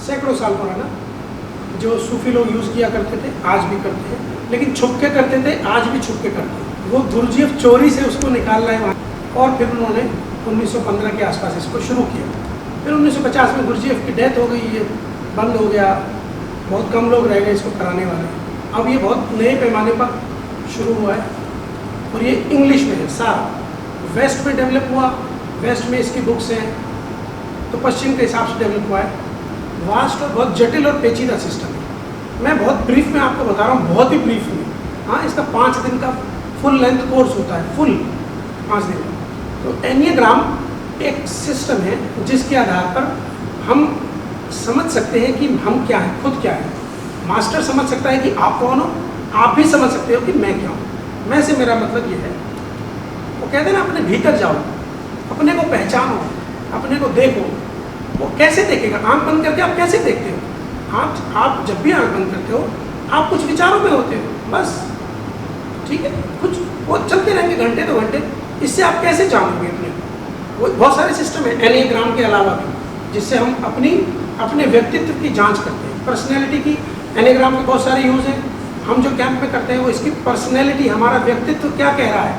सैकड़ों साल पुराना, जो सूफी लोग यूज़ किया करते थे, आज भी करते हैं, लेकिन छुप के करते थे, आज भी छुप के करते हैं। वो गुरुजीएफ चोरी से उसको निकाल रहे वहाँ, और फिर उन्होंने 1915 के आसपास इसको शुरू किया। फिर 1950 में गुरुजीएफ की डेथ हो गई, ये बंद हो गया, बहुत कम लोग रह गए इसको कराने वाले। अब ये बहुत नए पैमाने पर शुरू हुआ है और ये इंग्लिश में है सारा। वेस्ट में डेवलप हुआ, वेस्ट में इसकी बुक्स हैं, तो पश्चिम के हिसाब से डेवलप हुआ है। वास्ट और बहुत जटिल और पेचीदा सिस्टम है। मैं बहुत ब्रीफ में आपको बता रहा हूँ, बहुत ही ब्रीफ में। हाँ, इसका 5 दिन का फुल लेंथ कोर्स होता है, फुल 5 दिन का। तो एनियाग्राम एक सिस्टम है जिसके आधार पर हम समझ सकते हैं कि हम क्या हैं, खुद क्या है। मास्टर समझ सकता है कि आप कौन हो, आप भी समझ सकते हो कि मैं क्या हूँ। मैं से मेरा मतलब ये है, वो कहते हैं ना, अपने भीतर जाओ, अपने को पहचानो, अपने को देखो। वो कैसे देखेगा? आंख बंद करके आप कैसे देखते हो? आप जब भी आंख बंद करते हो, आप कुछ विचारों में होते हो, बस, ठीक है। कुछ वो चलते रहेंगे घंटे 2 घंटे, इससे आप कैसे जानोगे अपने को? वो बहुत सारे सिस्टम है एनियाग्राम के अलावा भी, जिससे हम अपने व्यक्तित्व की जांच करते हैं, पर्सनैलिटी की। एनियाग्राम के बहुत सारे यूज़ हैं। हम जो कैंप में करते हैं वो इसकी पर्सनैलिटी, हमारा व्यक्तित्व क्या कह रहा है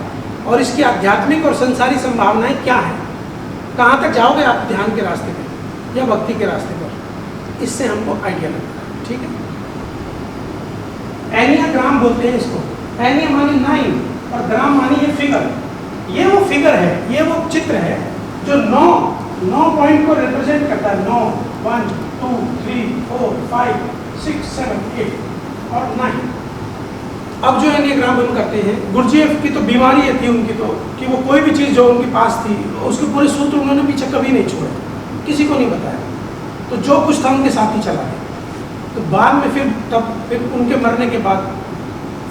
और इसकी आध्यात्मिक और संसारी संभावनाएं क्या हैं, कहाँ तक जाओगे आप ध्यान के रास्ते पर या भक्ति के रास्ते पर, इससे हमको आइडिया लगता है, ठीक है। एनियाग्राम बोलते हैं इसको। एनिया मानी 9 और ग्राम मानी ये फिगर। ये वो फिगर है, ये वो चित्र है जो 9 पॉइंट को रिप्रेजेंट करता है। 9, 1, 2, 3, 4, 5, 6, 7, 8 और 9। अब जो एनियाग्राम हम करते हैं, गुरुजीएफ की तो बीमारी ये थी उनकी, तो कि वो कोई भी चीज़ जो उनके पास थी उसके पूरे सूत्र उन्होंने पीछे कभी नहीं छोड़े, किसी को नहीं बताया। तो जो कुछ था उनके साथ ही चला गया। तो बाद में फिर उनके मरने के बाद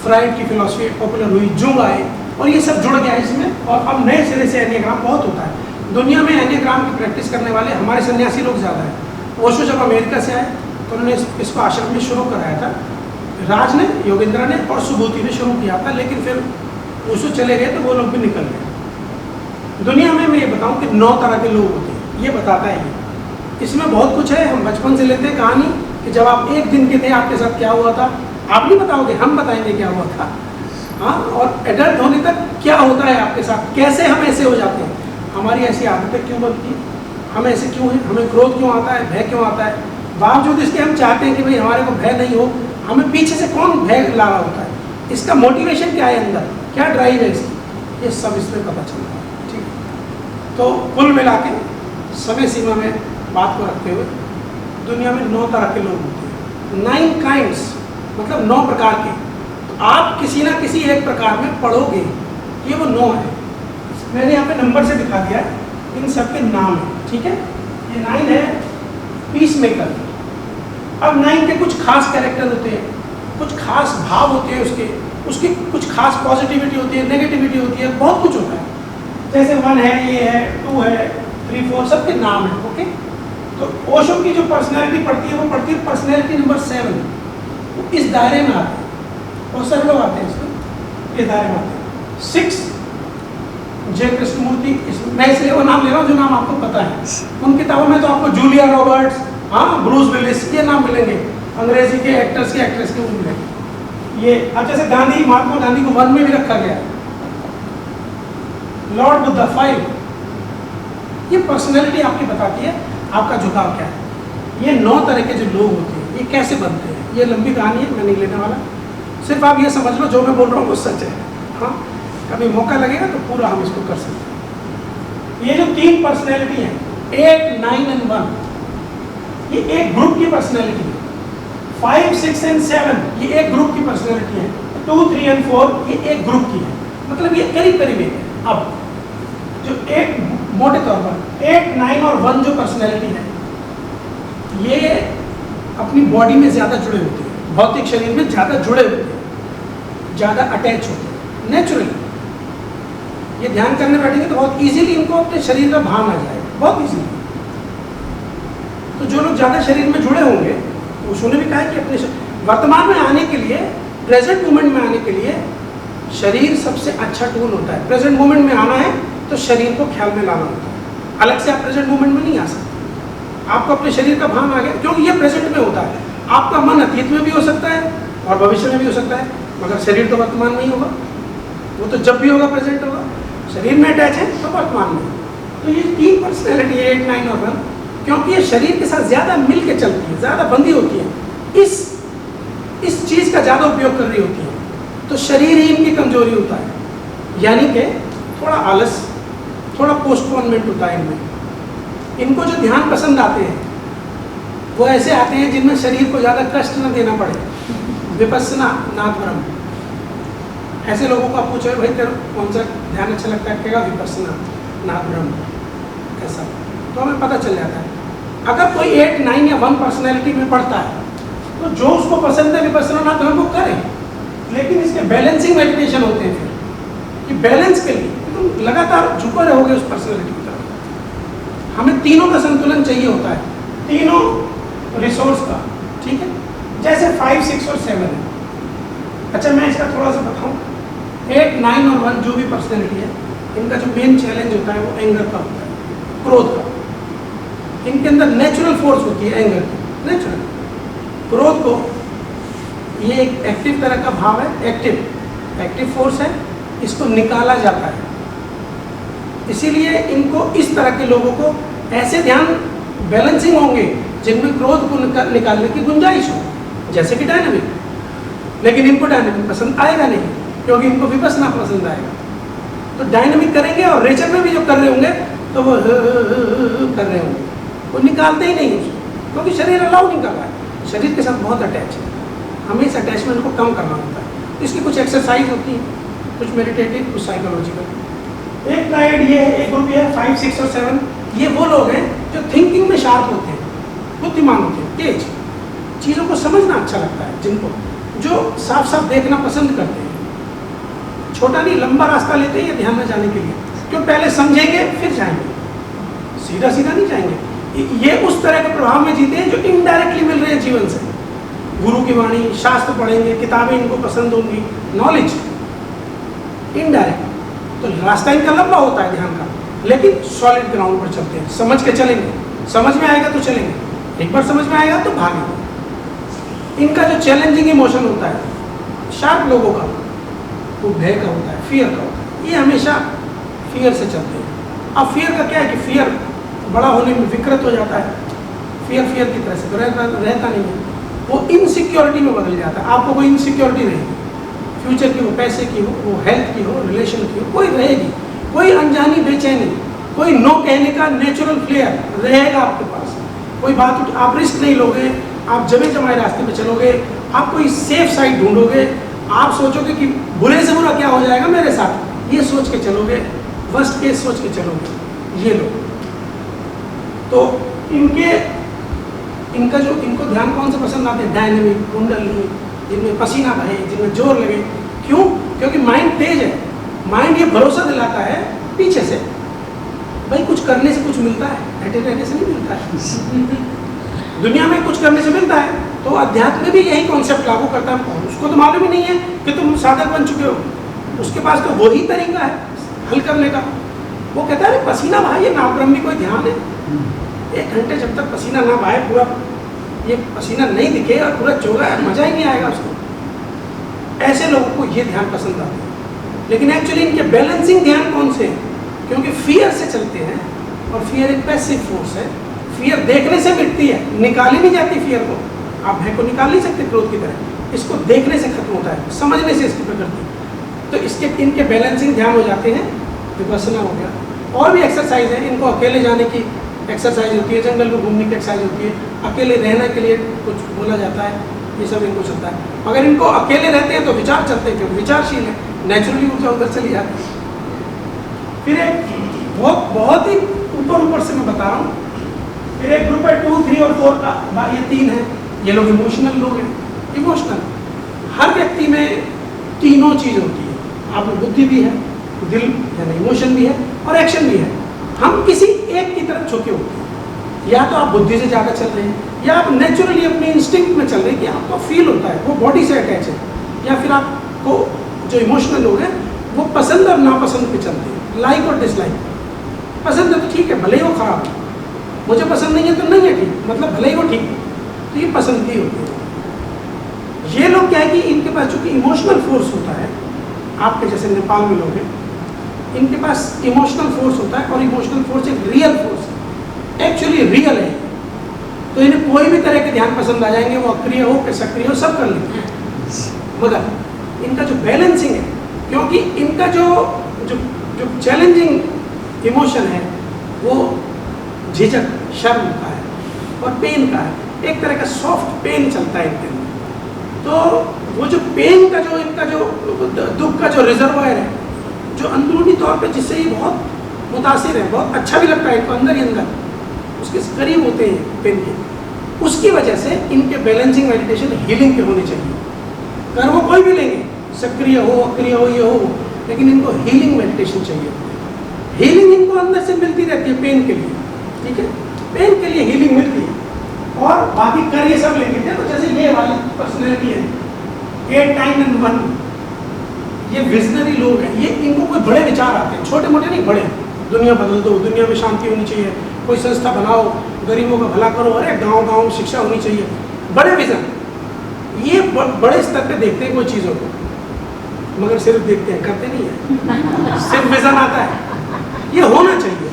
फ्राइड की फिलॉसफी पॉपुलर हुई, जुंग आए और ये सब जुड़ गया इसमें। और अब नए सिरे से एनियाग्राम बहुत होता है दुनिया में। एनियाग्राम की प्रैक्टिस करने वाले हमारे सन्यासी लोग ज़्यादा हैं। ओशो जब अमेरिका से आए तो उन्होंने इसको आश्रम में शुरू कराया था। राज ने, योगेंद्र ने और सुबोधि ने शुरू किया था, लेकिन फिर ओशो चले गए तो वो लोग भी निकल गए। दुनिया में मैं ये बताऊँ कि 9 तरह के लोग होते हैं, ये बताता है ये। इसमें बहुत कुछ है, हम बचपन से लेते हैं कहानी कि जब आप 1 दिन के थे आपके साथ क्या हुआ था। आप नहीं बताओगे, हम बताएंगे क्या हुआ था। हाँ, और एडल्ट होने तक क्या होता है आपके साथ, कैसे हम ऐसे हो जाते हैं, हमारी ऐसी आदतें क्यों बनती, हम ऐसे क्यों हैं, हमें क्रोध क्यों आता है, भय क्यों आता है। बावजूद इसके हम चाहते हैं कि भाई हमारे को भय नहीं हो, हमें पीछे से कौन भय ला रहा होता है, इसका मोटिवेशन क्या है अंदर, क्या ड्राइव है इसकी, ये सब इसमें पता चलता है, ठीक है। तो कुल मिला के समय सीमा में बात को रखते हुए दुनिया में 9 तरह के लोग होते हैं। 9 काइंड्स मतलब 9 प्रकार के। तो आप किसी ना किसी एक प्रकार में पढ़ोगे, ये वो 9 है। मैंने यहाँ पे नंबर से दिखा दिया, इन सब के नाम है, ठीक है। ये 9 है पीस मेकर। अब 9 के कुछ खास कैरेक्टर होते हैं, कुछ खास भाव होते हैं उसके कुछ खास पॉजिटिविटी होती है, नेगेटिविटी होती है, बहुत कुछ होता है। जैसे 1 है, ये है, 2 है, 3, 4, सबके नाम है, ओके। तो ओशो की जो पर्सनैलिटी पढ़ती है वो पढ़ती है पर्सनैलिटी नंबर 7। वो इस दायरे में आते हैं और सब लोग आते हैं इसमें, ये दायरे में आते हैं। 6 जय कृष्णमूर्ति, मैं इसलिए वो नाम ले रहा हूँ जो नाम आपको पता है। उन किताबों में तो आपको जूलिया रॉबर्ट्स, हाँ, ब्रूस विलिस, ये नाम मिलेंगे, अंग्रेजी के एक्टर्स के एक्ट्रेस के मिलेंगे। ये अब जैसे गांधी, महात्मा गांधी को 1 में भी रखा गया। लॉर्ड बुद्धा 5। ये पर्सनैलिटी आपकी बताती है आपका झुकाव क्या है। ये 9 तरह के जो लोग होते हैं, ये कैसे बनते हैं, ये लंबी कहानी है, मैं नहीं लेने वाला। सिर्फ आप ये समझ लो जो मैं बोल रहा हूँ वो सच है। हाँ, कभी मौका लगेगा तो पूरा हम इसको कर सकते हैं। ये जो 3 पर्सनैलिटी हैं, 8, 9 और 1, ये एक ग्रुप की पर्सनैलिटी है। 5, 6 और 7 ये एक ग्रुप की पर्सनैलिटी है। 2, 3 और 4 ये एक ग्रुप की है, मतलब ये करीब करीब एक है। अब जो एक मोटे तौर पर 8, 9 और 1 जो पर्सनैलिटी है, ये अपनी बॉडी में ज़्यादा जुड़े होते हैं, भौतिक शरीर में ज़्यादा जुड़े होते हैं, ज़्यादा अटैच होते हैं नेचुरली। ये ध्यान करने बैठेंगे तो बहुत इजीली इनको अपने शरीर का भान आ जाएगा, बहुत इजीली। तो जो लोग ज़्यादा शरीर में जुड़े होंगे, उसने भी कहा है कि अपने वर्तमान में आने के लिए, प्रेजेंट मोमेंट में आने के लिए शरीर सबसे अच्छा टूल होता है। प्रेजेंट मोमेंट में आना है तो शरीर को ख्याल में लाना होता है। अलग से आप प्रेजेंट मोमेंट में नहीं आ सकते। आपको अपने शरीर का भान आ गया, क्योंकि ये प्रेजेंट में होता है। आपका मन अतीत में भी हो सकता है और भविष्य में भी हो सकता है, मगर शरीर तो वर्तमान में ही होगा। वो तो जब भी होगा प्रेजेंट होगा। शरीर में अटैच है तो वर्तमान में। तो ये 3 पर्सनैलिटी है, 8, 9 और 1, क्योंकि ये शरीर के साथ ज़्यादा मिल के चलती है, ज़्यादा बंधी होती है, इस चीज़ का ज़्यादा उपयोग कर रही होती है। तो शरीर ही इनकी कमजोरी होता है, यानी कि थोड़ा आलस, थोड़ा पोस्टपोनमेंट होता है इनमें। इनको जो ध्यान पसंद आते हैं वो ऐसे आते हैं जिनमें शरीर को ज़्यादा कष्ट न देना पड़े। विपस्सना, नाथ ब्रह्म, ऐसे लोगों को आप पूछो भाई तेरे कौन सा ध्यान अच्छा लगता है, कहेगा विपस्सना, नाथ ब्रह्म, ऐसा। तो हमें पता चल जाता है। अगर कोई 8, 9 या 1 पर्सनैलिटी में पढ़ता है तो जो उसको पसंद है विपस्सना, नाथ ब्रह्म वो करे, लेकिन इसके बैलेंसिंग मेडिटेशन होते हैं फिर कि बैलेंस के लिए तुम लगातार झुके रहोगे उस पर्सनैलिटी की तरफ। हमें तीनों का संतुलन चाहिए होता है, तीनों रिसोर्स का, ठीक है। जैसे 5, 6 और 7 है। अच्छा, मैं इसका थोड़ा सा बताऊं। 8, 9 और 1 जो भी पर्सनैलिटी है, इनका जो मेन चैलेंज होता है वो एंगर का होता है, क्रोध का। इनके अंदर नेचुरल फोर्स होती है एंगर की, नेचुरल। क्रोध को, ये एक एक्टिव तरह का भाव है, एक्टिव फोर्स है, इसको निकाला जाता है। इसीलिए इनको, इस तरह के लोगों को ऐसे ध्यान बैलेंसिंग होंगे जिनमें क्रोध को निकालने की गुंजाइश हो, जैसे कि डायनामिक। लेकिन इनको डायनामिक पसंद आएगा नहीं, क्योंकि इनको विपस्सना पसंद आएगा। तो डायनामिक करेंगे और नेचर में भी जो कर रहे होंगे तो वो कर रहे होंगे, वो निकालते ही नहीं उसको, क्योंकि शरीर अलाउ नहीं कर रहा है, शरीर के साथ बहुत अटैच है। हमें इस अटैचमेंट को कम करना होता है। इसकी कुछ एक्सरसाइज होती है, कुछ मेडिटेटिव, कुछ साइकोलॉजिकल। एक गाइड ये है, एक ग्रुप ये है 5, 6 और 7। ये वो लोग हैं जो थिंकिंग में शार्प होते हैं, बुद्धिमान होते हैं, तेज, चीज़ों को समझना अच्छा लगता है, जिनको जो साफ साफ देखना पसंद करते हैं। छोटा नहीं, लंबा रास्ता लेते हैं ये ध्यान में जाने के लिए, क्यों पहले समझेंगे फिर जाएंगे, सीधा सीधा नहीं जाएंगे। ये उस तरह के प्रभाव में जीते हैं जो इनडायरेक्टली मिल रहे हैं जीवन से। गुरु की वाणी, शास्त्र पढ़ेंगे, किताबें इनको पसंद होंगी, नॉलेज इनडायरेक्ट। तो रास्ता इनका लंबा होता है ध्यान का, लेकिन सॉलिड ग्राउंड पर चलते हैं, समझ के चलेंगे। समझ में आएगा तो चलेंगे, एक बार समझ में आएगा तो भागेंगे। इनका जो चैलेंजिंग इमोशन होता है शार्प लोगों का, वो भय का होता है, फियर का होता है। ये हमेशा फियर से चलते हैं। अब फियर का क्या है कि फियर बड़ा होने में विकृत हो जाता है। फियर की तरह से तो रहता नहीं है, वो इनसिक्योरिटी में बदल जाता है। आपको कोई इनसिक्योरिटी रहेगी फ्यूचर की, वो पैसे की हो, वो हेल्थ की हो, रिलेशन की हो, कोई रहेगी। कोई अनजानी बेचैनी, कोई नो कहने का नेचुरल फ्लेयर रहेगा आपके पास। कोई बात, आप रिस्क नहीं लोगे, आप जमे जमाए रास्ते में चलोगे, आप कोई सेफ साइड ढूंढोगे। आप सोचोगे कि बुरे से बुरा क्या हो जाएगा मेरे साथ, ये सोच के चलोगे, वर्स्ट केस सोच के चलोगे। ये लोग तो इनका जो, इनको ध्यान कौन से पसंद आते हैं, डायनेमिक, कुंडली, जिनमें पसीना बहे, जिनमें जोर लगे। क्यों? क्योंकि माइंड तेज है। माइंड ये भरोसा दिलाता है पीछे से, भाई कुछ करने से कुछ मिलता है, बैठे रहने से नहीं मिलता है। दुनिया में कुछ करने से मिलता है। तो अध्यात्म में भी यही कॉन्सेप्ट लागू करता है। उसको तो मालूम ही नहीं है कि तुम साधक बन चुके हो, उसके पास तो वही तरीका है हल करने का। वो कहता है पसीना बहाए, ये नामब्रह्मी कोई ध्यान है। 1 घंटे जब तक पसीना ना बहाए, पूरा ये पसीना नहीं दिखे और पूरा चोगा है, मजा ही नहीं आएगा उसको। ऐसे लोगों को ये ध्यान पसंद आता है। लेकिन एक्चुअली इनके बैलेंसिंग ध्यान कौन से हैं? क्योंकि फियर से चलते हैं, और फियर एक पैसिव फोर्स है। फियर देखने से मिटती है, निकाली नहीं जाती फियर को। आप भय को निकाल नहीं सकते क्रोध की तरह, इसको देखने से खत्म होता है, समझने से इसकी प्रकृति। तो इसके, इनके बैलेंसिंग ध्यान हो जाते हैं। विपस्सना हो गया। और भी एक्सरसाइज है, इनको अकेले जाने की एक्सरसाइज होती है, जंगल में घूमने की एक्सरसाइज होती है, अकेले रहने के लिए कुछ बोला जाता है, ये सब इनको चलता है। अगर इनको अकेले रहते हैं तो विचार चलते हैं, क्योंकि विचारशील है, नेचुरली ऊर्जा उधर चली जाती है। फिर एक बहुत ही ऊपर से मैं बता रहा हूँ। फिर एक ग्रुप है 2, 3 और 4 का, ये 3 है। ये लोग इमोशनल लोग हैं। इमोशनल, हर व्यक्ति में तीनों चीज़ होती है। आप में बुद्धि भी है, दिल यानी इमोशन भी है, और एक्शन भी है। हम किसी एक की तरफ झुके होते हैं। या तो आप बुद्धि से ज़्यादा चल रहे हैं, या आप नेचुरली अपने इंस्टिंक्ट में चल रहे हैं कि आपको फील होता है, वो बॉडी से अटैच है। या फिर आपको जो इमोशनल लोग हैं वो पसंद और नापसंद पे चलते हैं, लाइक और डिसलाइक। पसंद है तो ठीक है, भले ही वो खराब है, मुझे पसंद नहीं है तो नहीं है ठीक, मतलब भले ही वो ठीक है, तो ये पसंदगी होती है। ये लोग क्या है कि इनके पास चूंकि इमोशनल फोर्स होता है, आपके जैसे नेपाल में लोग हैं, इनके पास इमोशनल फोर्स होता है, और इमोशनल फोर्स एक रियल फोर्स है, एक्चुअली रियल है। तो इन्हें कोई भी तरह के ध्यान पसंद आ जाएंगे, वो अक्रिय हो कि सक्रिय हो, सब कर लेंगे। मगर इनका जो बैलेंसिंग है, क्योंकि इनका जो जो जो चैलेंजिंग इमोशन है वो झिझक, शर्म का है और पेन का है, एक तरह का सॉफ्ट पेन चलता है इनके अंदर। तो वो जो पेन का जो इनका जो दुख का जो रिजर्वायर है, जो अंदरूनी तौर पे जिससे ये बहुत मुतासिर है, बहुत अच्छा भी लगता है इनको अंदर ही अंदर, उसके करीब होते हैं पेन के, उसकी वजह से इनके बैलेंसिंग मेडिटेशन हीलिंग के होने चाहिए। अगर वो कोई भी लेंगे, सक्रिय हो अक्रिय हो ये हो, लेकिन इनको हीलिंग मेडिटेशन चाहिए। हीलिंग इनको अंदर से मिलती रहती है पेन के लिए, ठीक है, पेन के लिए हीलिंग मिलती है। और बाकी कर ये सब लेंगे थे, तो जैसे ये वाली पर्सनैलिटी है 8, 9 and 1, ये विजनरी लोग हैं, ये इनको कोई बड़े विचार आते हैं, छोटे मोटे नहीं, बड़े। दुनिया बदल दो, दुनिया में शांति होनी चाहिए, कोई संस्था बनाओ, गरीबों का भला करो, अरे गांव गांव शिक्षा होनी चाहिए, बड़े विजन। ये बड़े स्तर पे देखते हैं कोई चीज़ों को, मगर सिर्फ देखते हैं, करते नहीं है। सिर्फ विजन आता है, ये होना चाहिए,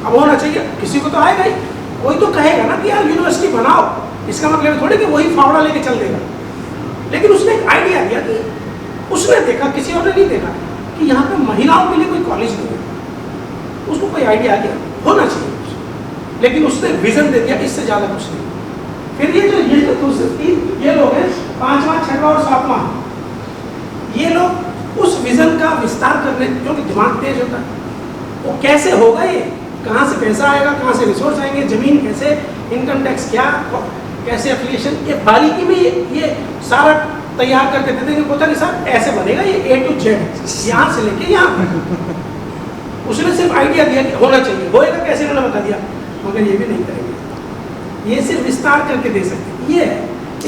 अब होना चाहिए, किसी को तो आएगा ही, कोई तो कहेगा ना कि यार यूनिवर्सिटी बनाओ, इसका मतलब थोड़ी कि वही फावड़ा लेके चल देगा। लेकिन उसने एक आइडिया दिया कि उसने देखा, किसी और ने नहीं देखा, कि यहाँ पे महिलाओं के लिए कोई कॉलेज नहीं है, उसको कोई आइडिया आ गया, होना चाहिए, लेकिन उसने विजन दे दिया, इससे ज़्यादा कुछ नहीं। फिर ये जो दूसरे 3 ये लोग हैं, 5वां, 6वां और 7वां, ये लोग उस विजन का विस्तार करने, क्योंकि दिमाग तेज होता है, वो कैसे होगा, ये कहाँ से पैसा आएगा, कहाँ से रिसोर्स आएंगे, जमीन कैसे, इनकम टैक्स क्या, कैसे एफिलिएशन, ये बारीकी में ये सारा तैयार करके दे देंगे, पता नहीं साहब ऐसे बनेगा ये A to Z, यहाँ से लेके यहाँ तक। उसने सिर्फ आइडिया दिया कि होना चाहिए, होएगा कैसे उन्होंने बता दिया, मगर ये भी नहीं करेंगे, ये सिर्फ विस्तार करके दे सकते। ये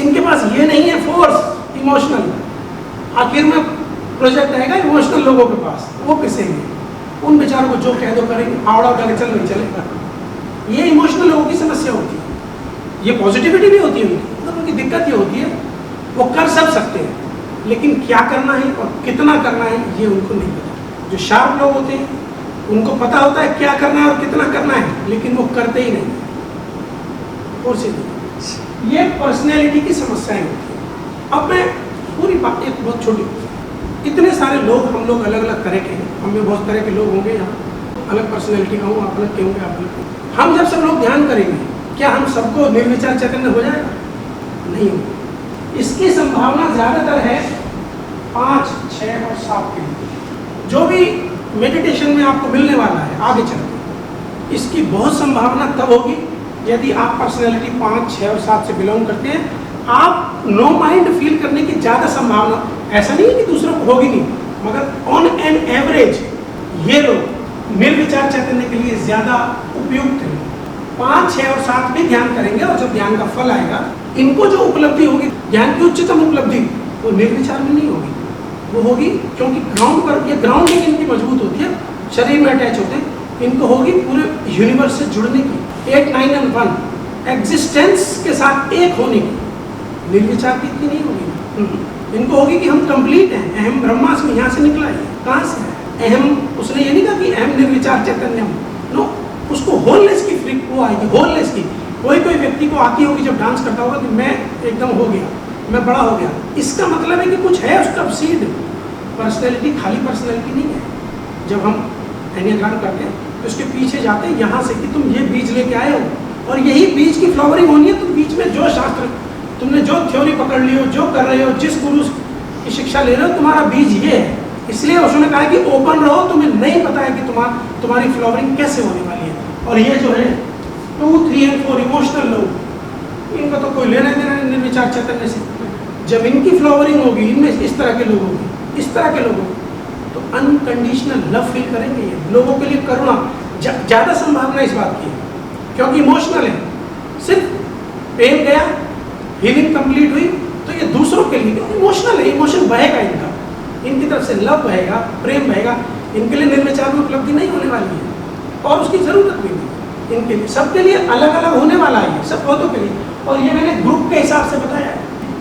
इनके पास ये नहीं है फोर्स इमोशनल, आखिर में प्रोजेक्ट आएगा इमोशनल लोगों के पास, वो पिसेंगे, उन बेचारों को जो कह दो करेंगे, आवड़ा उठा के चल नहीं चलेगा। ये इमोशनल लोगों की समस्या होती है, ये पॉजिटिविटी भी होती है उनकी, मतलब उनकी दिक्कत ये होती है, वो कर सब सकते हैं, लेकिन क्या करना है और कितना करना है ये उनको नहीं पता। जो शार्प लोग होते हैं उनको पता होता है क्या करना है और कितना करना है, लेकिन वो करते ही नहीं। और सीधी ये पर्सनैलिटी की समस्याएं होती हैं। अब मैं पूरी बात एक बहुत छोटी, इतने सारे लोग, हम लोग अलग अलग तरह के हैं, हम में बहुत तरह के लोग होंगे, यहाँ अलग पर्सनैलिटी का हूँ, आप अलग के होंगे, आप अलग। हम जब सब लोग ध्यान करेंगे, क्या हम सबको निर्विचार चैतन्य हो जाएगा? नहीं होगा। इसकी संभावना ज़्यादातर है 5, 6 और 7 के लिए। जो भी मेडिटेशन में आपको मिलने वाला है आगे चलकर, इसकी बहुत संभावना तब होगी यदि आप पर्सनैलिटी 5, 6 और 7 से बिलोंग करते हैं। आप नो माइंड फील करने की ज़्यादा संभावना, ऐसा नहीं है कि दूसरों को होगी नहीं, मगर ऑन एन एवरेज ये लोग निर्विचार चैतन्य के लिए ज़्यादा उपयुक्त हैं। 5, 6 और 7 भी ध्यान करेंगे, और जब ध्यान का फल आएगा, इनको जो उपलब्धि होगी, ध्यान की उच्चतम उपलब्धि, वो निर्विचार में नहीं होगी, वो होगी क्योंकि ग्राउंड पर, ये ग्राउंडिंग इनकी मजबूत होती है, शरीर में अटैच होते हैं, इनको होगी पूरे यूनिवर्स से जुड़ने की, 8, 9 and 1 एग्जिस्टेंस के साथ एक होने की। निर्विचार की इतनी नहीं होगी, इनको होगी कि हम कंप्लीट हैं, अहम ब्रह्मास्मि यहाँ से निकला है, कहाँ से है अहम। उसने ये नहीं कहा कि अहम निर्विचार चैतन्य, नो, उसको होलनेस की फ्रीक वो आएगी, होलनेस की। कोई व्यक्ति को आती होगी जब डांस करता होगा कि मैं एकदम हो गया, मैं बड़ा हो गया, इसका मतलब है कि कुछ है उसका सीड। पर्सनैलिटी खाली पर्सनैलिटी नहीं है। जब हम एनिग्राम करते हैं तो उसके पीछे जाते हैं यहाँ से कि तुम ये बीज लेके आए हो, और यही बीज की फ्लावरिंग होनी है। तुम बीच में जो शास्त्र, तुमने जो थ्योरी पकड़ ली हो, जो कर रहे हो, जिस गुरु की शिक्षा ले रहे हो, तुम्हारा बीज ये है। इसलिए उसने कहा कि ओपन रहो, तुम्हें नहीं पता है कि तुम्हारी फ्लावरिंग कैसे होने वाली है। और ये जो है 2, 3 और 4 इमोशनल लोग, इनका तो कोई लेना देना नहीं निर्विचार चैतन्य से। जब इनकी फ्लावरिंग होगी, इनमें इस तरह के लोग होंगे, इस तरह के लोग होंगे, तो अनकंडीशनल लव फील करेंगे ये लोगों के लिए। करुणा ज़्यादा संभावना इस बात की है क्योंकि इमोशनल है। सिर्फ पेन गया, हीलिंग कंप्लीट हुई, तो ये दूसरों के लिए इमोशनल है, इमोशन बहेगा इनका, इनकी तरफ से लव बहेगा, प्रेम बहेगा। इनके लिए निर्विचार में उपलब्धि नहीं होने वाली है और उसकी ज़रूरत भी नहीं। इनके लिए, सबके लिए अलग अलग होने वाला है, सब पौधों के लिए। और ये मैंने ग्रुप के हिसाब से बताया है।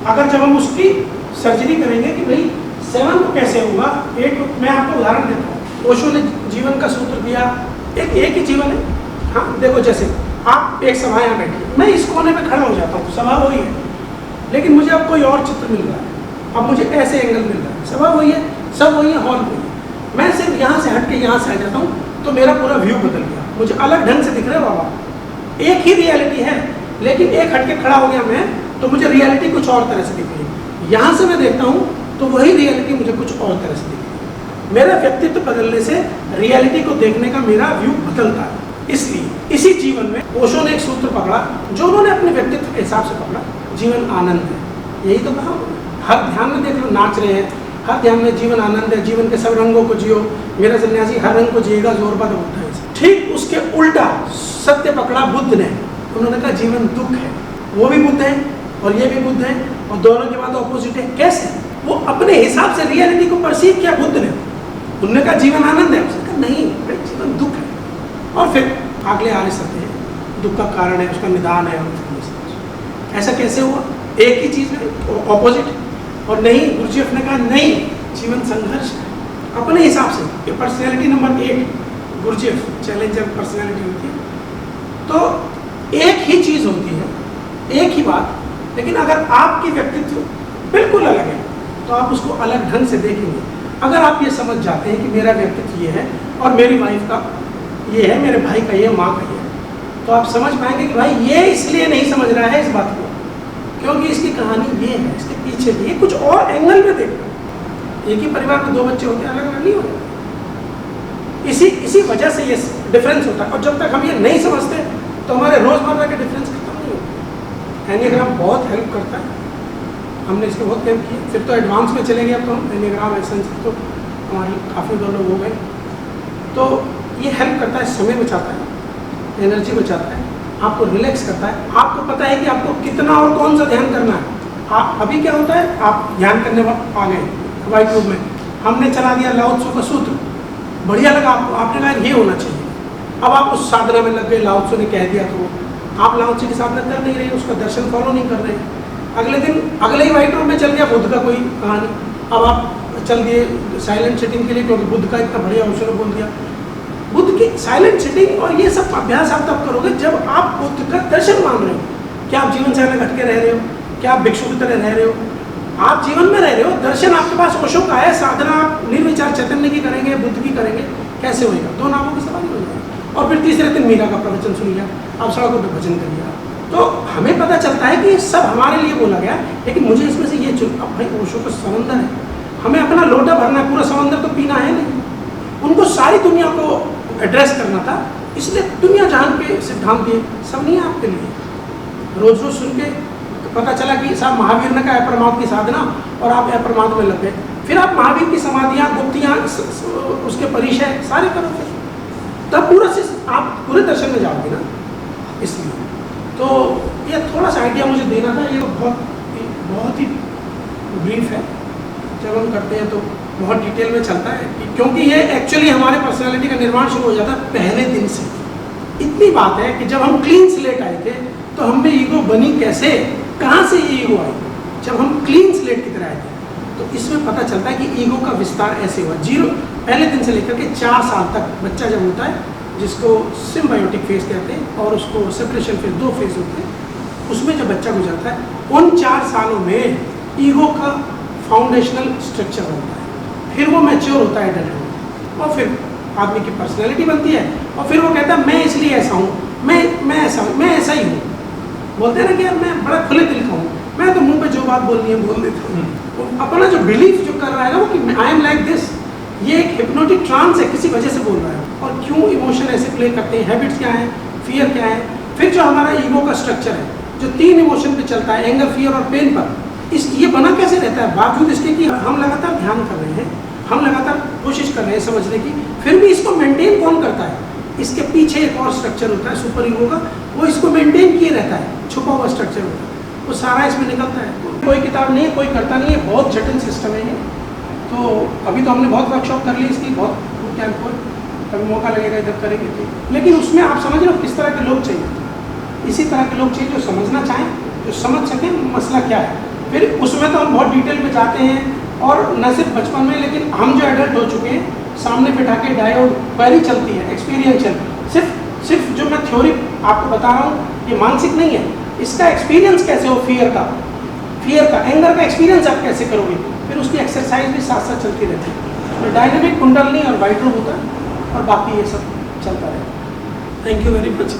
अगर जब हम उसकी सर्जरी करेंगे कि भाई 7 को कैसे होगा, 8 को, मैं आपको उदाहरण देता हूँ। ओशो ने जीवन का सूत्र दिया, एक ही जीवन है। हाँ देखो, जैसे आप एक सभा यहाँ बैठी, मैं इस कोने में खड़ा हो जाता हूँ, सभा वही है, लेकिन मुझे अब कोई और चित्र मिल रहा है, अब मुझे ऐसे एंगल मिल रहा है, सभा वही है, सब वही है, हॉल वही है। मैं सिर्फ यहाँ से हट के यहाँ से आ जाता हूँ तो मेरा पूरा व्यू बदल गया, मुझे अलग ढंग से दिख रहा है बाबा। एक ही रियलिटी है, लेकिन एक हट के खड़ा हो गया मैं, तो मुझे रियलिटी कुछ और तरह से दिख रही है। यहाँ से मैं देखता हूँ तो वही रियलिटी मुझे कुछ और तरह से दिख रही है। मेरा व्यक्तित्व बदलने से रियलिटी को देखने का मेरा व्यू बदलता है। इसलिए इसी जीवन में ओशो ने एक सूत्र पकड़ा जो उन्होंने अपने व्यक्तित्व के हिसाब से पकड़ा, जीवन आनंद है। यही तो कहा, हर ध्यान में देख लो, नाच रहे हैं, हर ध्यान में जीवन आनंद है, जीवन के सब रंगों को जियो, मेरा सन्यासी हर रंग को जिएगा, जोर पर बुद्ध है। ठीक उसके उल्टा सत्य पकड़ा बुद्ध ने, उन्होंने कहा जीवन दुख है। वो भी बुद्ध है और ये भी बुद्ध है, और दोनों की बात ऑपोजिट है। कैसे? वो अपने हिसाब से रियलिटी को परसीव किया बुद्ध ने। उन्होंने कहा जीवन आनंद है, उसने कहा नहीं, जीवन दुख है। और फिर अगले आर्य सत्य है, दुख का कारण है, उसका निदान है। ऐसा कैसे हुआ? एक ही चीज में ऑपोजिट। और नहीं, गुरुजीएफ ने कहा नहीं, जीवन संघर्ष है अपने हिसाब से। ये personality number 8 Gurdjieff challenger personality होती है। तो एक ही चीज होती है, एक ही बात, लेकिन अगर आपकी व्यक्तित्व बिल्कुल अलग है तो आप उसको अलग ढंग से देखेंगे। अगर आप ये समझ जाते हैं कि मेरा व्यक्तित्व ये है और मेरी वाइफ का ये है, मेरे भाई का ये, माँ का ये, तो आप समझ पाएंगे कि भाई ये इसलिए नहीं समझ रहा है इस बात को क्योंकि इसकी कहानी ये है, इसके पीछे भी कुछ और एंगल में देख रहा है। एक ही परिवार में 2 बच्चे होते हैं, अलग अलग नहीं होते। इसी वजह से ये डिफरेंस होता है। और जब तक हम ये नहीं समझते तो हमारे रोजमर्रा के डिफरेंस खत्म नहीं होते। एनिग्राम बहुत हेल्प करता है, हमने इसको बहुत हेल्प की। फिर तो एडवांस में चले गए, अब तो हम एनिग्राम एसेंस तो हमारे काफ़ी लोग हो गए। तो ये हेल्प करता है, समय बचाता है, एनर्जी बचाता है, आपको रिलैक्स करता है। आपको पता है कि आपको कितना और कौन सा ध्यान करना है। आप अभी क्या होता है, आप ध्यान करने वक्त आ गए व्हाइट रूम में, हमने चला दिया लाओ त्सो का सूत्र, बढ़िया लगा आपको, आपने कहा ये होना चाहिए। अब आप उस साधना में लग गए, लाओ त्सो ने कह दिया तो आप लाओ त्सो की साधना कर नहीं रहे, उसका दर्शन फॉलो नहीं कर रहे। अगले दिन अगले ही व्हाइट रूम में चल गया बुद्ध का कोई कहानी, अब आप चल दिए साइलेंट सिटिंग के लिए क्योंकि बुद्ध का इतना बढ़िया ओशो ने बोल दिया। बुद्ध की साइलेंट सिटिंग और ये सब अभ्यास आप तब करोगे जब आप बुद्ध का दर्शन मान रहे हो। क्या आप जीवन से अलग हटके रह रहे हो? क्या आप भिक्षु की तरह रह रहे हो? आप जीवन में रह रहे हो, दर्शन आपके पास ओशो का है, साधना आप निर्विचार चैतन्य की करेंगे, बुद्ध की करेंगे, कैसे होएगा? 2 नावों की सवारी हो जाएगी। और फिर तीसरे दिन मीरा का प्रवचन सुन लिया, आप सड़कों पर भजन कर लिया। तो हमें पता चलता है कि ये सब हमारे लिए बोला गया, लेकिन मुझे इसमें से ये चुन। अब भाई ओशो का समंदर है, हमें अपना लोटा भरना है, पूरा समंदर तो पीना है नहीं। उनको सारी दुनिया को एड्रेस करना था, इसलिए दुनिया जहान के सिद्धांत दिए, सब नहीं है आपके लिए। रोज रोज सुन के पता चला कि साहब महावीर ने कहा अप्रमाद की साधना और आप अप्रमाद में लग गए। फिर आप महावीर की समाधियाँ, गुप्तियाँ, उसके परिचय सारे करो, फिर तब पूरा आप पूरे दर्शन में जाओगे ना। इसलिए तो ये थोड़ा सा आइडिया मुझे देना था। ये बहुत ही ब्रीफ है, जब हम करते हैं तो बहुत डिटेल में चलता है क्योंकि ये एक्चुअली हमारे पर्सनालिटी का निर्माण शुरू हो जाता है पहले दिन से। इतनी बात है कि जब हम क्लीन स्लेट आए थे तो हम में ईगो बनी कैसे, कहाँ से ये ईगो आई? जब हम क्लीन स्लेट की तरह आए थे तो इसमें पता चलता है कि ईगो का विस्तार ऐसे हुआ। 0 पहले दिन से लेकर के 4 साल तक बच्चा जब होता है, जिसको सिम्बायोटिक फेज कहते हैं, और उसको सेपरेशन फेज, 2 फेज होते हैं, उसमें जब बच्चा गुजरता है उन 4 सालों में ईगो का फाउंडेशनल स्ट्रक्चर बनता है। फिर वो मैच्योर होता है एडल्ट, और फिर आदमी की पर्सनैलिटी बनती है, और फिर वो कहता है मैं इसलिए ऐसा हूँ, मैं ऐसा ही हूँ। बोलते हैं ना कि यार मैं बड़ा खुले दिल का हूँ, मैं तो मुंह पे जो बात बोलनी है बोल देता हूँ। अपना जो बिलीफ जो कर रहा है ना वो कि आई एम लाइक दिस, ये एक हिप्नोटिक ट्रांस है, किसी वजह से बोल रहा है। और क्यों इमोशन ऐसे प्ले करते हैं, हैबिट्स क्या है, फियर क्या है। फिर जो हमारा ईगो का स्ट्रक्चर है जो 3 इमोशन पे चलता है, एंगर, फियर और पेन पर, ये बना कैसे रहता है? बावजूद इसके कि हम लगातार ध्यान कर रहे हैं, हम लगातार कोशिश कर रहे हैं समझने की, फिर भी इसको मेंटेन कौन करता है? इसके पीछे एक और स्ट्रक्चर होता है सुपर ईगो का, वो इसको मेंटेन किए रहता है, छुपा हुआ स्ट्रक्चर होता है, वो सारा इसमें निकलता है। कोई किताब नहीं है, कोई करता नहीं है, बहुत जटिल सिस्टम है ये। तो अभी तो हमने बहुत वर्कशॉप कर ली इसकी, बहुत कैंप पर, कभी मौका लगेगा इधर करेंगे तो। लेकिन उसमें आप समझ लो किस तरह के लोग चाहिए, इसी तरह के लोग चाहिए जो समझना चाहें, जो समझ सकें मसला क्या है। फिर उसमें तो हम बहुत डिटेल में जाते हैं, और न सिर्फ बचपन में, लेकिन हम जो एडल्ट हो चुके हैं सामने बैठा के डायोड क्वेरी चलती है, एक्सपीरियंशियल। सिर्फ जो मैं थ्योरी आपको बता रहा हूँ ये मानसिक नहीं है, इसका एक्सपीरियंस कैसे हो, फियर का, एंगर का एक्सपीरियंस आप कैसे करोगे, फिर उसकी एक्सरसाइज भी साथ साथ चलती रहती है। तो डायनेमिक कुंडलनी और वाइट रूम होता है, और बाकी ये सब चलता है। Thank you very much.